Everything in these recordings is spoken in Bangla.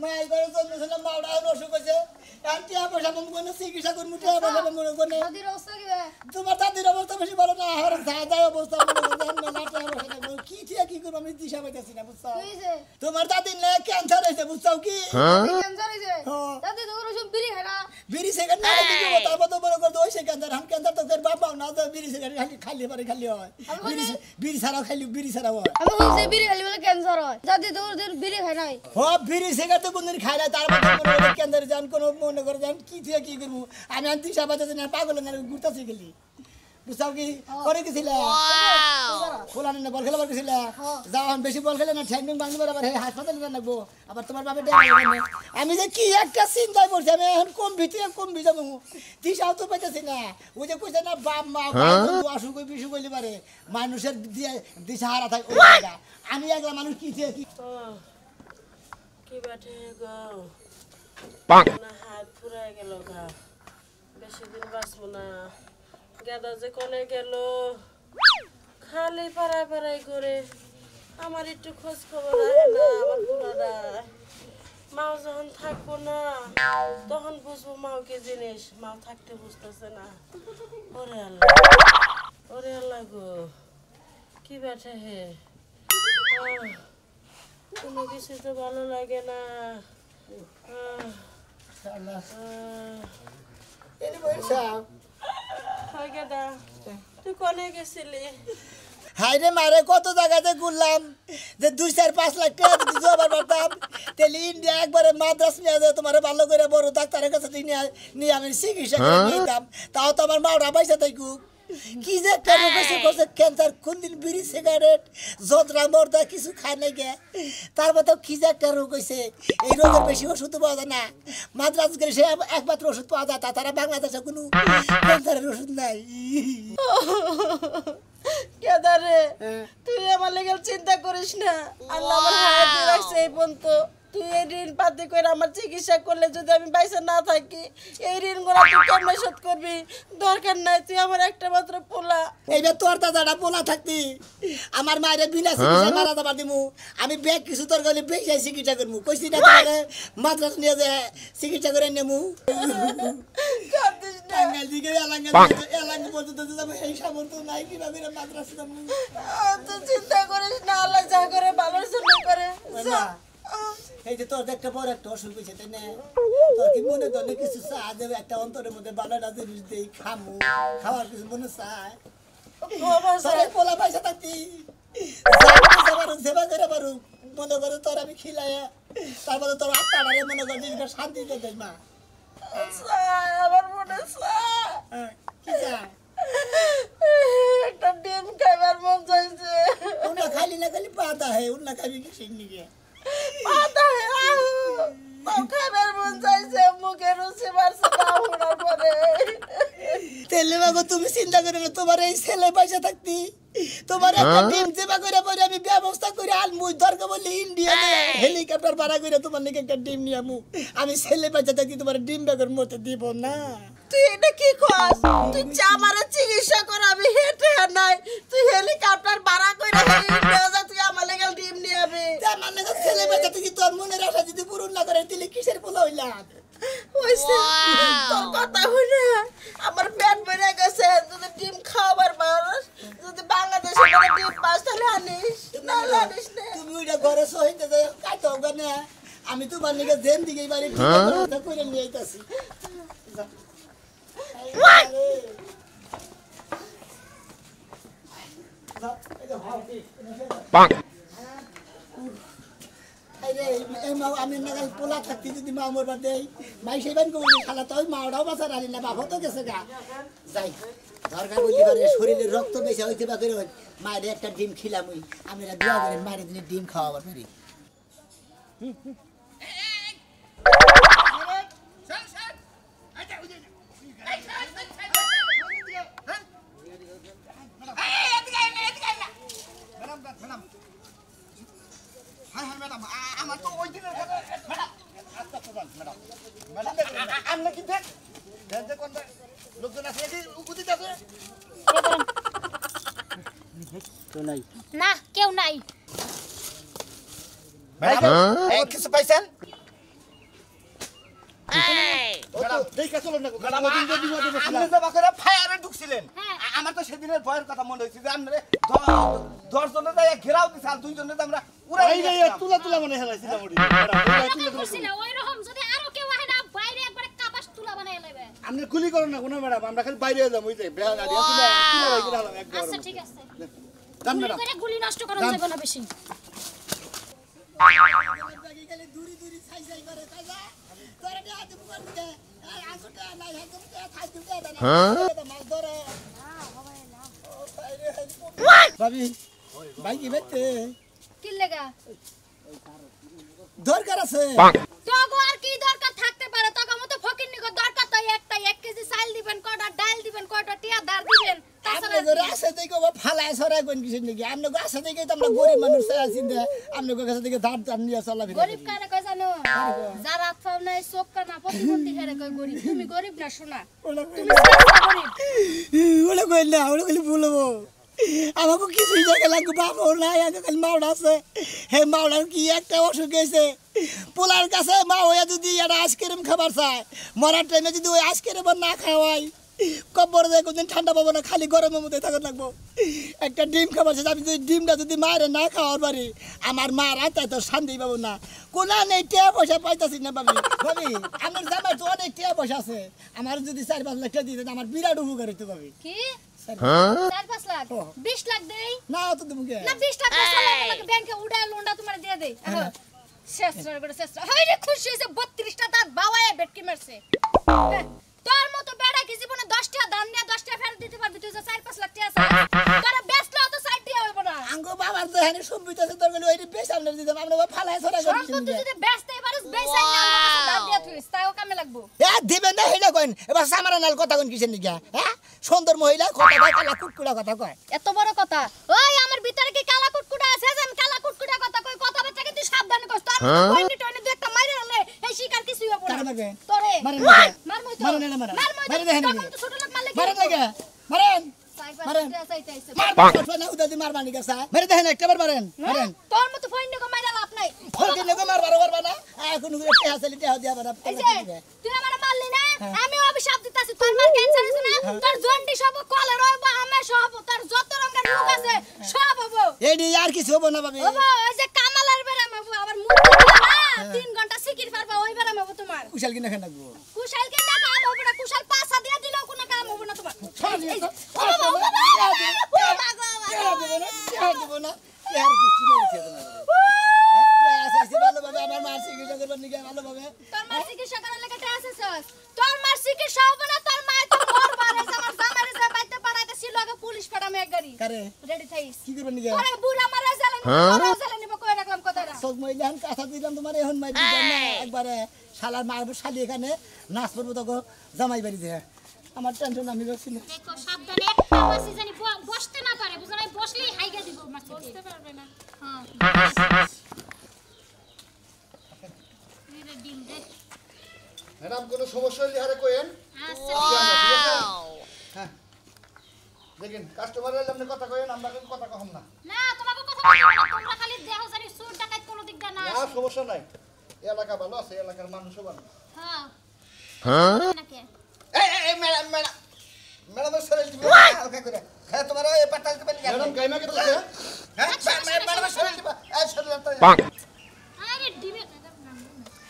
মাই করে জন্মেছিলাম মাওড়া অসুখ হয়েছে আন্টি পয়সা মন কোনো চিকিৎসা করবো টিয়া পয়সা মনে করে দাদির অবস্থা কি বে? তোমার দাদির অবস্থা বেশি ভালো না আর দাদার অবস্থা কি টিয়া কি করবো আমি দিশা পাইতেছি না বুঝছো তোমার দাদির না ক্যান্সার হয়েছে বুঝছো কি ক্যান্সার হইছে দাদি তো কোনো বিড়ি খায় না বিড়ি সিগারেট না দিবো তারপর তো বড় করে ওই ক্যান্সার হাম ক্যান্সার তো ফের বাবা না তো বিড়ি সিগারেট খালি পারে খালি হয় বিড়ি ছাড়াও খালি বিড়ি ছাড়াও হয় আমি কইছি বিড়ি খালি বলে ক্যান্সার হয় দাদি তো বিড়ি খায় নাই হ বিড়ি সিগারেট তো কোনদিন খায় না তারপর কোনো ক্যান্সার জান কোনো মনে করে জান কি দিয়ে কি করবো আমি আনতে সাবাতে না পাগল না ঘুরতেছি গেলি বুঝছাও কি করে গেছিলে খোলা না বল খেলা গেছিলে যাও বেশি বল খেলে না ঠ্যাং ভাঙবে আবার হাসপাতালে রাখবো আবার তোমার বাবা আমি যে কি একটা চিন্তায় পড়ছি আমি এখন কম ভিজাবো দিশাও তো পাইতেছি না ওই যে কইছে না বাপ মা অসুখ বিসুখ হইলে পারে মানুষের দিশা হারা থাকে আমি একলা মানুষ কি কি বেঠে গো হাত ফুরাই গেল গা বেশি দিন বাঁচবো না গাদা যে কোনে গেল খালি পাড়াই করে আমার একটু খোঁজ খবর রাখে না আমার পুরাটা মাও যখন থাকবো না তখন বুঝবো মাও কি জিনিস মাও থাকতে বুঝতেছে না ওরে আল্লাহ গো কি বেঠে হে কোনো কিছু তো ভালো লাগে না তুই কোনে গেছিলি হাই রে মারে কত জায়গাতে ঘুরলাম যে 2-4-5 লাখ টাকা যদি জবার পারতাম তাহলে ইন্ডিয়া একবারে মাদ্রাস নিয়ে যায় তোমার ভালো করে বড় ডাক্তারের কাছে নিয়ে আমি চিকিৎসা করে নিতাম তাও তো আমার মাওড়া পয়সা থাকুক কি যে একটা রোগ করছে ক্যান্সার কোনদিন বিড়ি সিগারেট যন্ত্রা মর্দা কিছু খায় নাই গে তারপর তো কি যে একটা রোগ হয়েছে এই রোগের বেশি ওষুধ পাওয়া যায় না মাদ্রাস গেলে সে একমাত্র ওষুধ পাওয়া যায় তাছাড়া বাংলাদেশে কোনো ক্যান্সারের ওষুধ নাই কেদারে তুই আমার লেগে চিন্তা করিস না আল্লাহ আমার হায়াত রাখছে এই পর্যন্ত তুই এই ঋণ পাতি করে আমার চিকিৎসা করলে যদি আমি পয়সা না থাকি এই ঋণগুলো তুই কেমনে শোধ করবি দরকার নাই তুই আমার একটা মাত্র পোলা এইবার তোর দাদাটা পোলা থাকতি আমার মায়ের বিনা চিকিৎসা মারা যাবার দিমু আমি ব্যাগ কিছু তোর গেলে বেশি চিকিৎসা করবো কইছি না তোমাকে মাদ্রাস নিয়ে যে চিকিৎসা করে নেমু টাঙ্গাইল দিকে এলাঙ্গ পর্যন্ত যাবো এই সামর্থ্য নাই কিভাবে মাদ্রাস যাবো তুই চিন্তা করিস না আল্লাহ যা করে ভালোর জন্য করে এই যে তোর একটা বড় একটা অসুখ হয়েছে তাই না তোর কি মনে ধরলে কিছু চা দেবে একটা অন্তরের মধ্যে ভালোটা জিনিস দিই খামু খাওয়ার কিছু মনে চায় পোলা পয়সা থাকতি সেবা করে পারু মনে করে তোর আমি খিলাইয়া তারপরে তোর আত্মাটারে মনে করে জিনিসটা শান্তি দিয়ে দেয় মা আমার মনে কি চা একটা ডিম খাইবার মন চাইছে উন্না খালি না খালি পাতা হে উন্না খাবি কি শিখনিকে পাতা হে খাইবার মন চাইছে মুখে রুচি মারছে বাহুড়ার পরে তেলে বাগো তুমি চিন্তা করে না তোমার এই ছেলে পয়সা থাকতি তোমার একটা ডিম সেবা করে পরে আমি ব্যবস্থা করে আনমু দরকার বললে ইন্ডিয়া হেলিকপ্টার ভাড়া করে তোমার নাকি একটা ডিম নিয়ে আমু আমি ছেলে পয়সা থাকতি তোমার ডিম বেগের মধ্যে দিব না তুই এটা কি কস তুই চামারে চিকিৎসা কর আমি হেঁটে নাই তুই হেলিকপ্টার ভাড়া করে ইন্ডিয়া যা তুই আমার লেগে ডিম নিয়ে আবি আমার নাকি ছেলে পয়সা থাকতি তোর মনের আশা যদি পূরণ না করে দিলে কিসের পোলা হইলাম ওইসে তোর কথা হইনা আমার পেট ভরে গেছে যদি ডিম খাবার পারস যদি বাংলাদেশে করে ডিম পাস তাহলে আনিস না আনিস না তুমি ওইটা ঘরে সহিতে যাই কাইতে হবে না আমি তোমার নাকি জেন দিকে বাড়ি ঠিক করে নিয়ে আইতাছি আমি নাগাল পোলা থাকতে যদি মা মরবার দেয় মাই সেই বাড়ি করবো খালা তো মাওড়াও বাঁচা রানি না বাবা তো গেছে গা যাই দরকার বলতে পারে শরীরের রক্ত বেশি হইতে বা করে মায়ের একটা ডিম খিলাম আমি দোয়া করে মায়ের দিনে ডিম খাওয়াবার পারি না কেউ নাই এই কিছু পাইছেন আপনি যে বাকরে ফায়ারে ঢুকছিলেন আমার তো সেদিনের ভয়ের কথা মনে হয়েছে যে আমরা 10 জনে যাই ঘেরাও দিছি আর 2 জনে আমরা উড়াই তুলা তুলা মনে হেলাইছিলাম ওটি ওইরকম যদি আরো কেউ আহে না বাইরে একবারে কাপাস তুলা বানায় নেবে আপনি কুলি করেন না কোনো ম্যাডাম আমরা খালি বাইরে যাবো ওই যে বেহা গাড়ি তুলা তুলা ভাই গেলাম একদম আচ্ছা ঠিক আছে জান গুলি ম্যাডাম করে গুলি নষ্ট করা যাবে না বেশি দূরি দূরি ছাই ছাই করে কাজা তোরে দে আজ বুকার দে আসুটা নাই হাতে খাই দিতে দে না মাছ ধরে ভাবি ভাই কি বেতে কি লেগা দরকার আছে তোগো আর কি দরকার থাকতে পারে তোগো মতো ফকির নিগো দরকার তো একটাই 1 কেজি চাল দিবেন কয়টা ডাল দিবেন কয়টা টিয়া দার দিবেন আপনি করে আসে দেখো ফালায় সরাই কোন কিছু নাকি আপনি আসে দেখে তো আমরা গরিব মানুষ আছি দে আপনি কাছে থেকে ধার ধার নিয়ে চলা ফিরে গরিব কারে কই জানো যারা আত্মাও নাই চোখ কানা প্রতিবন্ধী হেরে কই গরিব তুমি গরিব না শোনা তুমি গরিব ওলে কই না ওলে খালি বলবো আমাকে কিছু জায়গা লাগবে বাবা নাই আগে খালি মাওড়া আছে হে মাওড়ার কি একটা অসুখ হয়েছে পোলার কাছে মা হইয়া যদি একটা আইসক্রিম খাবার চায় মরার টাইমে যদি ওই আইসক্রিম না খাওয়াই কব্বর দেয় কোনদিন ঠান্ডা পাবো না খালি গরমের মধ্যে থাকা লাগবো একটা ডিম খাবার চাই আমি যদি ডিমটা যদি মায়ের না খাওয়ার পারি আমার মা রাতে তো শান্তি পাবো না কোনা নেই টিয়া পয়সা পাইতাছি না ভাবি ভাবি আমার জামাই তো অনেক টিয়া পয়সা আছে আমার যদি 4-5 লাখ টাকা দিতে আমার বিরাট উপকার হইতে পাবি কি 4-5 লাখ 20 লাখ দেই না তো তুমি না 20 লাখ তোমাকে ব্যাংকে উড়া লোনটা তোমার দিয়ে দেই শেষ করে শেষ হয় রে খুশি হইছে 32টা দাঁত বাওয়ায় বেটকি মারছে তোর মতো বেড়া কি জীবনে 10টা দান দিয়ে 10টা ফেরত দিতে পারবি তুই যে 4-5 লাখ টাকা আছে তোরা বেচলেও তো 60 টাকা হইব না আঙ্গো বাবার তো এখানে সম্পত্তি আছে তোর গেলে ওই বেশ আমরা দিতাম আমরা ফালায় ছড়া করি সম্পত্তি যদি বেচতে পারিস বেচাই না আমার কাছে দাম দিয়া তুই তাও কামে লাগবো এ দিবেন না হেলা কইন এবার সামারা নাল কথা কোন কিসের নিগা হ্যাঁ সুন্দর মহিলা কথা কয় কালা কুটকুড়া কথা কয় এত বড় কথা ওই আমার ভিতরে কি কালা কুটকুটা আছে জান কালা কুটকুটা কথা কই কথা বাচ্চা কিন্তু সাবধানে কইস তোর কইনি টইনি দুই একটা মাইরে আনলে এই শিকার কিছুই হবে কারে না মারবে তোরে মারেন না মার মই তো মারেন না মারেন মারেন দেখেন তখন তো ছোট লোক মারলে কি মারেন লাগে মারেন মারেন মার না উদা দি মার বানি গেছা মেরে দেখেন একবার মারেন মারেন তোর মতো ফইন্ডে কো মাইরা লাভ নাই ফলকে নেগো মার বারবার না এখন গুলো টেহা চলি টেহা দিয়া বারা এই যে তুই আমারে মারলি না আমি অভিশাপ দিতাছি তোর মার ক্যান্সার আছে না তোর জন্ডি সব কলের হইব আমে সব তোর যত রঙের রোগ আছে সব হবো এডি আর কিছু হবো না ভাবি হবো ওই যে কামালের বেরা মাবো আবার মুখ না 3 ঘন্টা সিকির পারবা ওই বেরা মাবো তোমার কুশাল কিনা খান লাগবো কুশাল কে না কাম হবে না কুশাল পাছা দিয়া দিলেও কোনো কাম হবে না তোমার তোর মার চিকিৎসা করার লাগা আসছস তোর মার চিকিৎসা হবে না তোর মা তো মরবা রে আমার জামাইরে যে বাইতে পাড়াইতে ছিল আগে পুলিশ পাঠামে এক গাড়ি কারে রেডি থাইস কি করবেন নিগা আরে বুড়া মারা জালে নিব কই রাখলাম কথাটা সব মহিলান কথা দিলাম তোমার এখন মাই দিলাম না একবারে শালার মারবো শালি এখানে নাচ করবো তো জামাই বাড়ি দিয়ে আমার টেনশন আমি বলছি না দেখো সাবধানে একটা মাছি জানি বসতে না পারে বুঝছ না বসলেই হাইগা দিব মাছি বসতে পারবে না হ্যাঁ রে ডিম দে ম্যাডাম কোনো সমস্যা হলে হারে কইেন আচ্ছা হ্যাঁ দেখেন কাস্টমার এলে আপনি কথা কইেন আমরা কিন্তু কথা কম না না তোমাকে কথা বলবো না তোমরা খালি দেহ জানি সুর ডাকাত কোনো দিক দা না না সমস্যা নাই এই এলাকা ভালো আছে এই এলাকার মানুষও ভালো হ্যাঁ নাকি এই ম্যাডাম ম্যাডাম ম্যাডাম শরীর দিবে হালকা করে হ্যাঁ তোমার এই পাতাল দিবেন ম্যাডাম গাইমা কে তোকে হ্যাঁ ম্যাডাম শরীর দিবা এই শরীর তো আরে ডিমে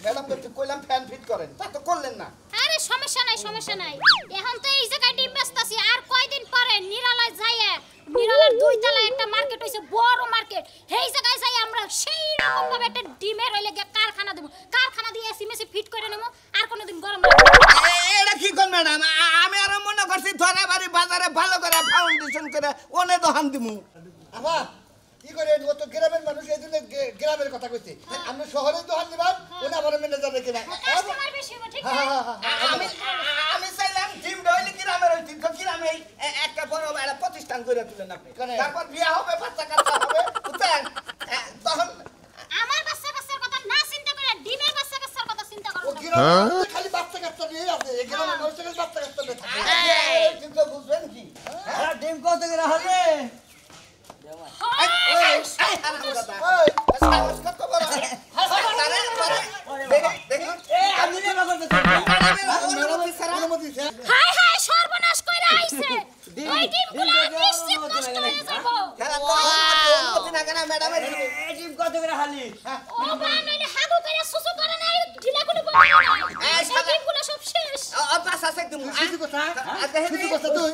ম্যাডাম তো কইলাম ফ্যান ফিট করেন তা তো করলেন না আরে সমস্যা নাই এখন তো এই জায়গায় ডিম বেচতাছি আর কয়দিন পরে নিরালায় যাইয়ে নিরালার দুই তলায় একটা মার্কেট হইছে বড় মার্কেট সেই জায়গায় যাই আমরা সেই রকম ভাবে একটা ডিমের হইলে কারখানা দেব কারখানা দিয়ে এসি মেসি ফিট করে নেব আর কোনোদিন গরম লাগবে এটা কি কোন ম্যাডাম আমি আর মনে করছি ধরে বাড়ি বাজারে ভালো করে ফাউন্ডেশন করে ওনে দোকান দিমু আপা কি করে ও তো গ্রামের মানুষ এই জন্য গ্রামের কথা কইছে আমরা শহরে দোকান দিবান ওনা আমার ম্যানেজার রেখে না কাস্টমার বেশি হবে ঠিক হ্যাঁ আছে হ্যাঁ হ্যাঁ আমি আমি চাইলাম ডিম ডইলে গ্রামের হইতি তো গ্রামে একটা বড় একটা প্রতিষ্ঠান করে তুলেন আপনি তারপর বিয়া হবে বাচ্চা কাচ্চা হবে বুঝছেন তখন আমার বাচ্চার কথা না চিন্তা করে ডিমের বাচ্চার কথা চিন্তা করো ও গ্রামে খালি বাচ্চা কাচ্চা নিয়ে আছে এই গ্রামের মানুষ খালি বাচ্চা কাচ্চা নিয়ে থাকে কিন্তু বুঝবেন কি ডিম কত করে হবে এই সাহস কত বড় কত করে হালি ও বা নইলে হাগু করে সুসু করে নাই ঢিলা করে বলে না এই ডিমগুলো সব শেষ পাঁচ আছে একদম শুধু কথা শুধু কথা তুই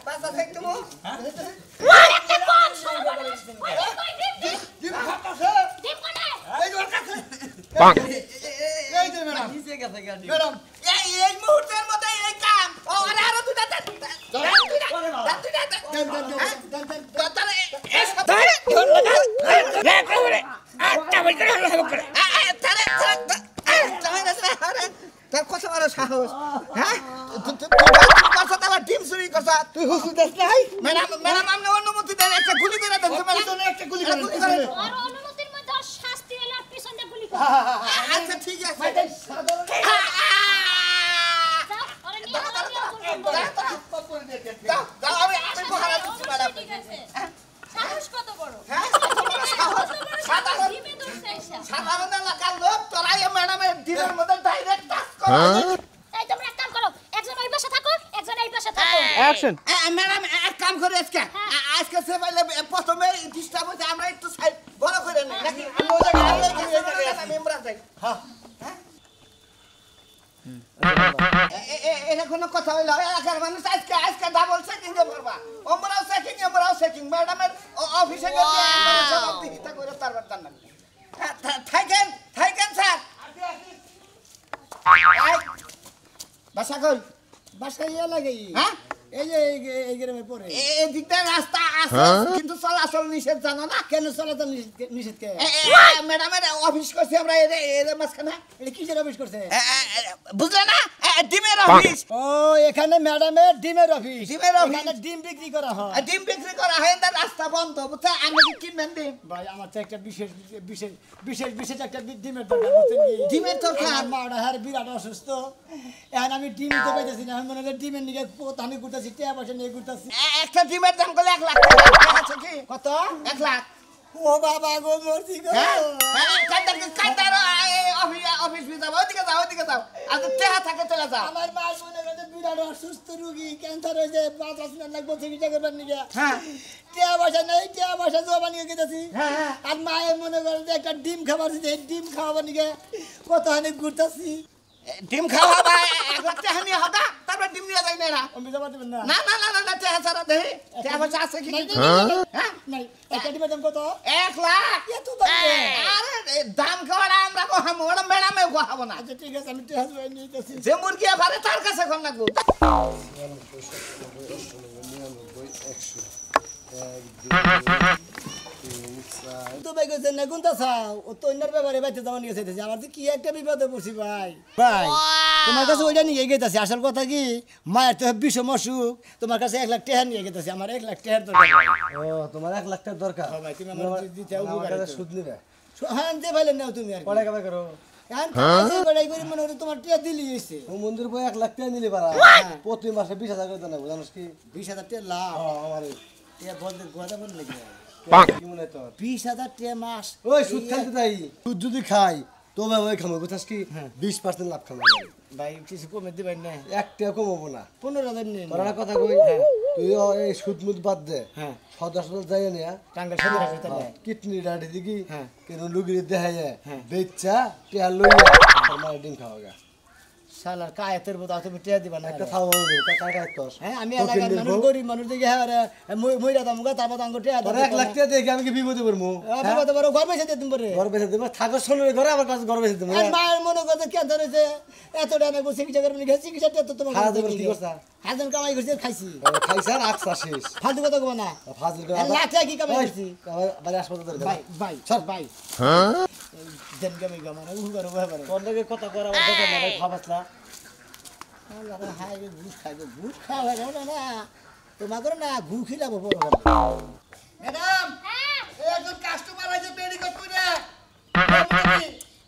পাঁচ আছে একদম ডিম খাতাছে ডিম কোনে এই ওর কাছে এই যে ম্যাডাম নিচে গেছে গাড়ি ম্যাডাম এই মুহূর্তের মধ্যে এই কাম ওরে আরো দুটা দেন তার কত বড় সাহস হ্যাঁ ডিম চুরি করছ তুই হুসু দেখ নাই ম্যাডাম আপনি অনুমতি দেন একটা গুলি করে দেন ম্যাডাম একটা গুলি করে আর অনুমতির মধ্যে শাস্তি হলো আর পিছন দিয়ে গুলি কর আচ্ছা ঠিক আছে যাও আরে নিয়ে দাও দাও আমি বহারা দিচ্ছি ম্যাডাম ঠিক আছে সাহস কত বড় সাধারণ ডিমে ধরছে আইসা সাধারণ এলাকার লোক তোরাই ম্যাডামের ডিমের মধ্যে ডাইরেক্ট টাচ করে এই তোমরা এক কাম করো একজন ওই পাশে থাকো একজন এই পাশে থাকো অ্যাকশন ম্যাডাম এক কাম করে আজকে আজকে সে পাইলে প্রথমে ডিস্টার্ব হয়েছে আমরা একটু সাইড বড় করে নিই নাকি মেম্বার যাই এটা কোনো কথা হইলো এলাকার মানুষ আজকে আজকে ডাবল চেকিং এ করবা আমরাও চেকিং ম্যাডামের অফিসে গিয়ে আমরা জবাবদিহিতা করে তারপর জানান থাকেন স্যার বাসা কই বাসা ইয়া লাগে হ্যাঁ এই যে এই গ্রামে পড়ে এই দিকটা রাস্তা আছে কিন্তু চলাচল নিষেধ জানো না কেন চলাতে নিষেধ কে ম্যাডামের অফিস করছি আমরা এদের মাঝখানে এটা কিসের অফিস করছে বুঝলে না ডিমের অফিস ও এখানে ম্যাডামের ডিমের অফিস ডিমের অফিস। এখানে ডিম বিক্রি করা হয় ডিম বিক্রি করা হয় না রাস্তা বন্ধ বুঝছে আমরা কি কিনবেন ডিম ভাই আমার তো একটা বিশেষ একটা ডিমের দরকার বুঝছেন কি ডিমের দরকার? আমার মাটা হার বিরাট অসুস্থ এখন আমি ডিম দিতে পাইতেছি না আমি মনে হয় ডিমের নিকে আমি ঘুরতেছি টিয়া পয়সা নিয়ে ঘুরতেছি একটা ডিমের দাম করলে 1 লাখ টাকা আছে কি কত 1 লাখ ও বাবা গো মরছি গো অফিস যাও ওদিকে যাও আর টেহা থাকে চলে যাও আমার মা মনে করে বিরাট অসুস্থ রুগী ক্যান্সার হয়েছে 5 লাখ চিকিৎসা করবার নিকে হ্যাঁ টিয়া পয়সা নেই টিয়া পয়সা জমা নিয়ে গেছি হ্যাঁ আর মায়ের মনে করে যে একটা ডিম খাবার দিতে ডিম খাওয়াবার নিকে কত হানি ঘুরতেছি ডিম খাওয়া ভাই 1 লাখ টাকা নিয়ে হতা তারপর ডিম নিয়ে যাই না আমি জমা দেবেন না না টেহা ছাড়া দেহি টেহা পয়সা আছে কি হ্যাঁ নাই একটা ডিমের দাম কত 1 লাখ এত দাম কেন? আরে দাম খাওয়াটা আমরা কহাবো ওরা ম্যাডামে কহাবো না আচ্ছা ঠিক আছে আমি টিয়া জমা নিয়ে যেতেছি যে মুরগি পারে তার কাছে কোন লাগবো তো ভাই গেছে না কোনটা চাও ও তো অন্যের ব্যাপারে বাইতে জমা নিয়ে যেতেছে আমার তো কি একটা বিপদে পড়ছি ভাই ভাই তোমার কাছে ওইটা নিয়ে গেতেছে আসল কথা কি মায়ের তো বিষম অসুখ তোমার কাছে 1 লাখ টাকা নিয়ে গেতেছে আমার 1 লাখ টাকার দরকার ভাই। ও তোমার 1 লাখ টাকা দরকার ভাই তুমি আমার দিতে আমার উপকার কাছে হতো। সুদ নিবে হ্যাঁ যে ভাইলে নাও তুমি আর কি। পড়ে কেমন করো এখন কাজে বেড়াই করে মনে হচ্ছে তোমার টিয়া দিলি হইছে ও মন্দির বই 1 লাখ টাকা নিলে পারা প্রতি মাসে 20,000 করে দেনা জানোস কি 20,000 টাকা লাভ আমার টিয়া বলতে গোদা বল নাকি কি মনে হয় তোর 20,000 টাকা মাস ওই সুদ খাইতে তাই সুদ যদি খাই তবে ওই খামো বুঝছস কি 20% লাভ খামো ভাই কিছু কমে দিবেন না 1 টাকা কমাবো না 15,000 নিন তোরা কথা কই তুই এই সুদ মুদ বাদ দে হ্যাঁ সদর সদর যাই না টাঙ্গা সাথে রাখতে তাহলে কিডনি ডাডি দিকি হ্যাঁ। কেন লুগিরে দেখায় হ্যাঁ। বেচ্চা টিয়া লইয়া আমার ডিম খাওয়াগা শালার কায়েতের বোতা তুমি টিয়া দিবা না একটা খাওয়া হবে কাকা কস হ্যাঁ আমি এলাকার মানুষ গরিব মানুষ দেখি হ্যাঁ মইরা দাম গা তারপর দাম টিয়া তোর 1 লাখ টাকা দেখে আমি কি বিপদে পড়মু বিপদে বড় ঘর বসে দিতে পারে ঘর বেঁচে দেবো থাকো শোনের ঘরে আমার কাছে ঘর বেঁচে দেবো আর মায়ের মনে করতে ক্যান্সার হয়েছে এত টাকা বসে চিকিৎসা করবেন চিকিৎসা তো তোমার খাওয়া দেবেন কি করছা হাজার কামাই করছি খাইছি খাইছার আকসা শেষ ফালতু কথা কব না ফাজিল লাখ টাকা কি কামাই করছি বাড়ি হাসপাতাল দরকার ভাই ভাই চল। ভাই দেন কামাই কামাই উহু করো ব্যাপারে তোর লগে কথা করা আমার দরকার না ভাই খাবাসলা আল্লাহ হাই ঘুষ খাইবে ঘুষ খাওয়া হয় না তোমাদের না ঘু খিলাবো বড় ম্যাডাম হ্যাঁ এই একজন কাস্টমার আছে পেডিকট করে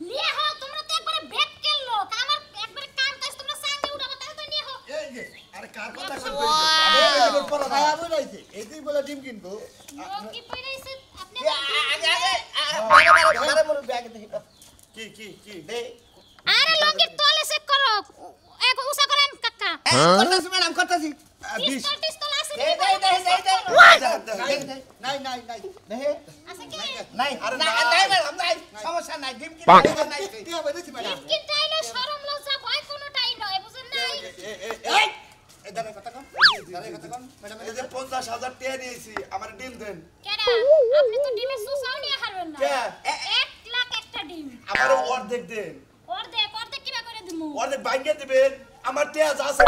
নিয়ে হও তোমরা তো একবারে ব্যাক কেললো আমার একবারে কাম কাজ তোমরা সাঙ্গে উঠাবো তাহলে তো নিয়ে হও এই যে আরে কার কথা কই খায়া বলাইছে এইটাই বলে ডিম কিনবো লোক কি পয়রাইছে আপনি আরে মোর ব্যাগ দেখি কি দে আরে লঙ্গির তলে চেক করো এক উসা করেন কাকা করতাছি ম্যাডাম করতাছি পিস্তল টিস্তল আছে আছে দে ডিম দে দে দে নাই নাই নাই দে আছে কি নাই নাই ম্যাডাম নাই সমস্যা নাই ডিম কিনতে নাই টিয়া বলেছি ম্যাডাম ডিম কিনতে আইলে শরম লজ্জা ভয় কোনোটাই নয় বুঝেন নাই এই দাঁড়ায় কথা কম দাঁড়ায় কথা কম ম্যাডাম এই যে 50,000 টাকা নিয়েছি আমার ডিম দেন কেডা আপনি তো ডিমের সুসাও নিয়ে হারবেন না কে? 1 লাখ একটা ডিম আমার অর্ধেক দেন অর্ধেক কিবা করে দিমু অর্ধেক ভাঙিয়ে দিবেন আমার টাকা যা আছে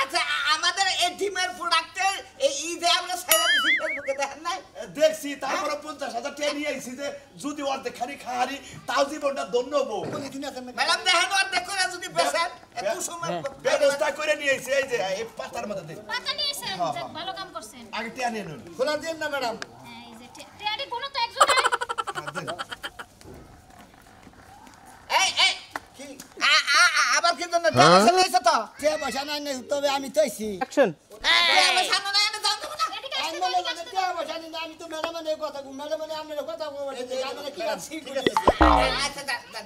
আচ্ছা আমাদের এই ডিমের প্রোডাক্টের এই ঈদে আমরা সাইরা দিছি ফেসবুকে দেখেন নাই দেখছি তারপরে 50,000 টাকা নিয়ে আইছি যে যদি অর্ধেক খানি খাহারি তাও জীবনটা ধন্য হবো কোন দিন আছে ম্যাডাম দেখেন আর দেখুন যদি বেচেন একটু সময় ব্যবস্থা করে নিয়ে আইছি এই যে এই পাতার মধ্যে দেন টাকা নিয়েছেন যাক ভালো কাম করছেন আগে টাকা নিয়ে নিন খোলা দিন না ম্যাডাম এই যে টিয়ারি কোনো তো একজন নাই দেন এই এই কি আবার কি জন্য টাকা লইছ তো টিয়া পয়সা নাই নাই তবে আমি তৈছি আমি সামনে না এনে যাও না এদিকে আমি আসতে মনে এদিকে করি আসতে টিয়া পয়সা নিন আমি তো ম্যাডামের কথা কই ম্যাডামের আপনার কথা কই আমি কি আছে ঠিক আছে আচ্ছা দাঁড়ান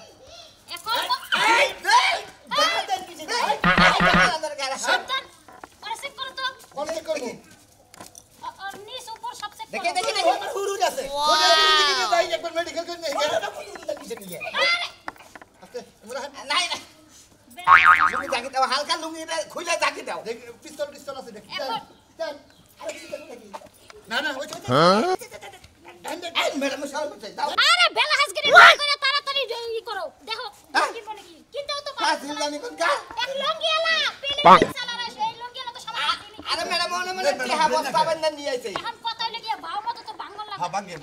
এখন এই দাঁড়ান কিছু নাই সাবধান করে চেক করো তো কোন কি করব আর নিচ উপর সব চেক দেখে করো দেখে আমার হুরুজ আছে ওটা দিকে যাই একবার মেডিকেল করে নেই এটা কোন দিকে কিছু নিয়ে আচ্ছা মোরা নাই না লুঙ্গি জাকি দাও হালকা লুঙ্গি খুলে জাকি দাও দেখ পিস্তল পিস্তল আছে দেখ এখন দেন আর কিছু দেখো নাকি না না ওই তো এই ম্যাডাম সব বলছে দাও আরে বেলা হাজগিরি না করে তাড়াতাড়ি ই করো দেখো কি বলে কি কিনতেও তো কাজ পারো জানি কোন কা এক লঙ্গি এলা পেলে চালারা এই লঙ্গি এলা তো সবাই কিনি আরে ম্যাডাম মনে মনে কি অবস্থা বান্দা নিয়ে আইছে এখন কথা হইলো কি বাও মতো তো বাঙ্গল লাগে হ্যাঁ, ভাঙে,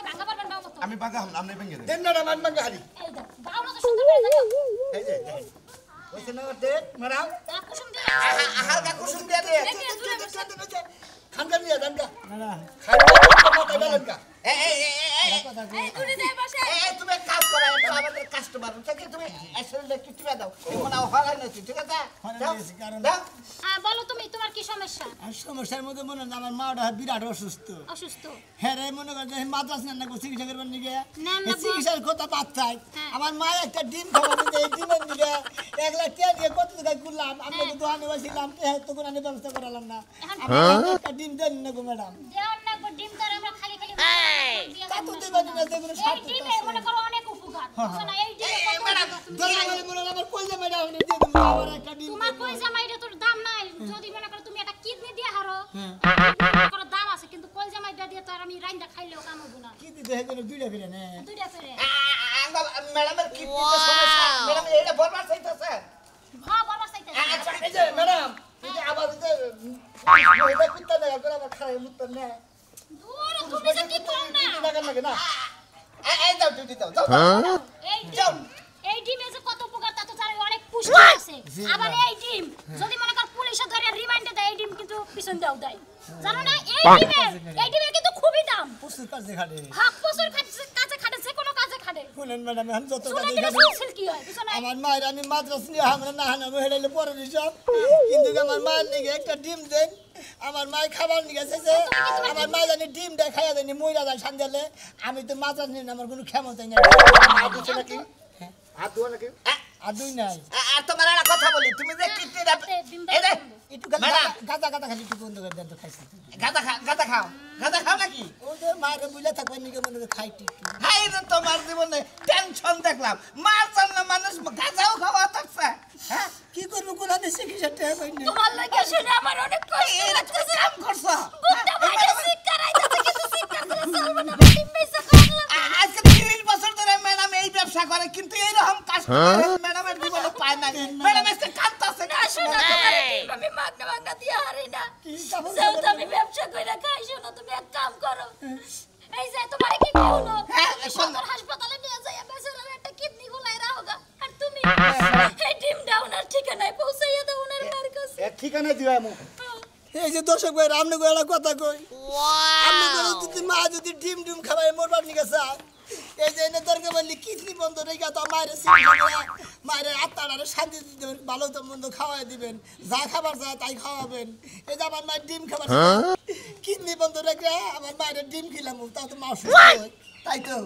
ভাঙা পারবেন বাও মতো আমি বাগা আপনি ভেঙে দেন দেন না মান মান হারি এই দেখ বাও মতো সুন্দর করে দাও এই যে ওইছে না দেখ ম্যাডাম তা কুসুম দিয়ে হালকা কুসুম দিয়ে দে খানদার নিয়ে দেন কা না খানদার কথা বলেন কা এই এই এই এই দুনি দেয় বসে এই তুমি এক কাজ করো একটু আমাদের কাস্টমার থেকে তুমি এসএলটা একটু টিপে দাও মনে হয় না ঠিক আছে দাও দাও হ্যাঁ বলো তুমি তোমার কি সমস্যা আর সমস্যার মধ্যে মনে হয় আমার মাটা বিরাট অসুস্থ অসুস্থ হ্যাঁ রে মনে কর যে মাদ্রাস না চিকিৎসা করবার নিগে না, না, চিকিৎসার কথা পাচ্ছাই হ্যাঁ। আমার মা একটা ডিম খাবার দিতে এই ডিমের নিগে 1 লাখ টাকা দিয়ে কত টাকা করলাম আমরা তো দোকানে বসিলাম তখন আমি ব্যবস্থা করালাম না আমার একটা ডিম দেন না গো ম্যাডাম দেওয়ার না ডিম তো আর আমরা খালি খালি তা তো দেবেন না দেখুন এই স্বার্থ ডিমে মনে করো অনেক উপকার বুঝছো না এই ডিমে কত ম্যাডাম দরকার মনে আমার কইলে ম্যাডাম আপনি দিয়ে দেবো আবার একটা ডিম তোমার কই জামাইটা তোর দাম নাই যদি মনে করো তুমি একটা কিডনি দিয়ে হারো মনে করো দাম আছে কিন্তু কই জামাইটা দিয়ে তো আর আমি রাইন্দা খাইলেও কাম হবো না কি দিতে হয় দুইটা করে না দুইটা করে ম্যাডামের কি সমস্যা ম্যাডাম এটা বলবার চাইতেছে হ্যাঁ বাবা চাইতে আচ্ছা এই যে ম্যাডাম এই যে আবার এই যে এটা কুত্তা না করে আবার খায় মুত্তা না দূর তুমি যে কি করো না লাগে না এই দাও ডিউটি দাও দাও এই ডিম এই ডিমে যে কত উপকার তা তো জানি অনেক পুষ্টি আছে আবার এই ডিম যদি মনে কর পুলিশে ধরে রিমান্ডে দেয় এই ডিম কিন্তু পিছন দাও দেয় জানো না এই ডিমের কিন্তু খুবই দাম প্রচুর কাজে খাটে হক প্রচুর কাছে খাটে যে কোনো কাজে খাটে শুনেন ম্যাডাম আমি যত শুনে কাজে দিলে খাটে সুলসিল কি হয় বুঝছো না আমার মায়ের আমি মাদ্রাস নিয়ে আমরা না হানাবো হেরাইলে পরে সব কিন্তু আমার মায়ের নিগে একটা ডিম দেন আমার মায়ের খাবার নিয়ে গেছে যে আমার মা জানি ডিম দেয় খাইয়া দেয়নি মইরা যায় সন্ধ্যালে আমি তো মাদ্রাস নিয়ে আমার কোনো ক্ষমতা নেই হাত দিচ্ছে নাকি হাত ধোয়া নাকি আর দুই নাই আর তোমার একটা কথা বলি তুমি যে কিডনিটা এই দে একটু ম্যাডাম। গাদা গাদা খালি একটু বন্ধ করে দেন তো খাইছি গাঁদা খাও নাকি ও যে মায়ের বুঝলে থাকবে নিকে মনে করে খাই একটু হাই রে তোমার জীবনে টেনশন দেখলাম মার জন্য মানুষ গাঁজাও খাওয়া থাকছে হ্যাঁ কি করবো কোলা দিয়ে চিকিৎসা টেয়া পাই না তোমার লাগে শুনে আমার অনেক কষ্ট লাগতেছে কাম করছো বুকটা মাইরে শিক্ষা রাইতাছে কিন্তু শিক্ষা দিলে চলবে না ডিম বেচা করলাম আজকে 30 বছর ধরে ম্যাডাম এই ব্যবসা করে কিন্তু এইরকম কাস্টমার ম্যাডামের জীবনে পায় না ম্যাডাম এসে কাঁদতাছে না শোনো তোমার ডিম আমি মাগনা মাগনা দিয়ে হারি না কি কাপড় যাও তুমি ব্যবসা কইরা খাই শোনো তুমি এক কাম করো এই যে তোমার কি হলো সদর হাসপাতালে নিয়ে যাই বেচারার একটা কিডনি গোলাই রাখোগা আর তুমি এই ডিম ডাউনার ঠিকানায় পৌঁছাইয়া দাও ওনার মার কাছে ঠিকানা দিবা মু এই যে দর্শক ভাই রামনে গোলা কথা কই আপনি যদি মা যদি ডিম ডিম খাবাই মরবার নিকে চাও এই যে এনে দরকার বললি কিডনি বন্ধ রেখে তো মায়ের আত্মারে শান্তি দিবেন ভালো তো মন্দ খাওয়াই দিবেন যা খাবার যা তাই খাওয়াবেন এই যে আমার মায়ের ডিম খাবার কিডনি বন্ধ রেখে আমার মায়ের ডিম খিলাম তা তো মা অসুস্থ হয় তাই তো